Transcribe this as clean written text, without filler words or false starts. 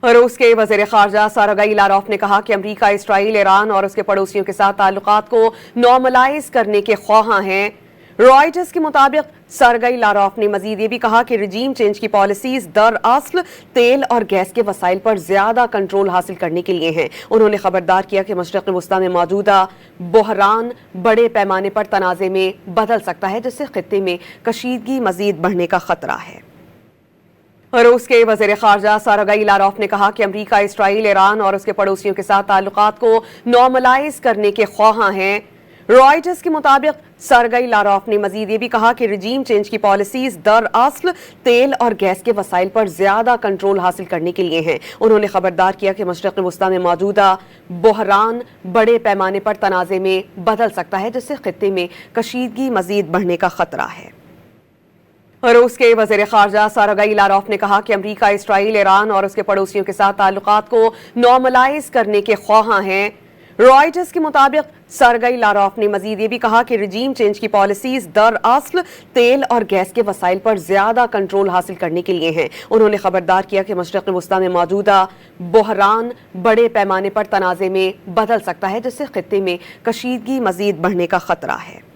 روس کے وزیر خارجہ سرگئی لاروف نے کہا کہ امریکہ اسرائیل ایران اور اس کے پڑوسیوں کے ساتھ تعلقات کو نارملائز کرنے کے خواہاں ہیں۔ رائٹرز کے مطابق سرگئی لاروف نے مزید یہ بھی کہا کہ رجیم چینج کی پالیسیز دراصل تیل اور گیس کے وسائل پر زیادہ کنٹرول حاصل کرنے کے لیے ہیں۔ انہوں نے خبردار کیا کہ مشرق وسطیٰ میں موجودہ بحران بڑے پیمانے پر تنازع میں بدل سکتا ہے، جس سے خطے میں کشیدگی مزید بڑھنے کا خطرہ ہے۔ روس کے وزیر خارجہ سرگئی لاروف نے کہا کہ امریکہ اسرائیل ایران اور اس کے پڑوسیوں کے ساتھ تعلقات کو نارملائز کرنے کے خواہاں ہیں۔ رائٹرز کے مطابق سرگئی لاروف نے مزید یہ بھی کہا کہ رجیم چینج کی پالیسیز دراصل تیل اور گیس کے وسائل پر زیادہ کنٹرول حاصل کرنے کے لیے ہیں۔ انہوں نے خبردار کیا کہ مشرق وسطیٰ میں موجودہ بحران بڑے پیمانے پر تنازع میں بدل سکتا ہے، جس سے خطے میں کشیدگی مزید بڑھنے کا خطرہ ہے۔ روس کے وزیر خارجہ سرگئی لاروف نے کہا کہ امریکہ اسرائیل ایران اور اس کے پڑوسیوں کے ساتھ تعلقات کو نارملائز کرنے کے خواہاں ہیں۔ رائٹرز کے مطابق سرگئی لاروف نے مزید یہ بھی کہا کہ رجیم چینج کی پالیسیز دراصل تیل اور گیس کے وسائل پر زیادہ کنٹرول حاصل کرنے کے لیے ہیں۔ انہوں نے خبردار کیا کہ مشرق وسطیٰ میں موجودہ بحران بڑے پیمانے پر تنازع میں بدل سکتا ہے، جس سے خطے میں کشیدگی مزید بڑھنے کا خطرہ ہے۔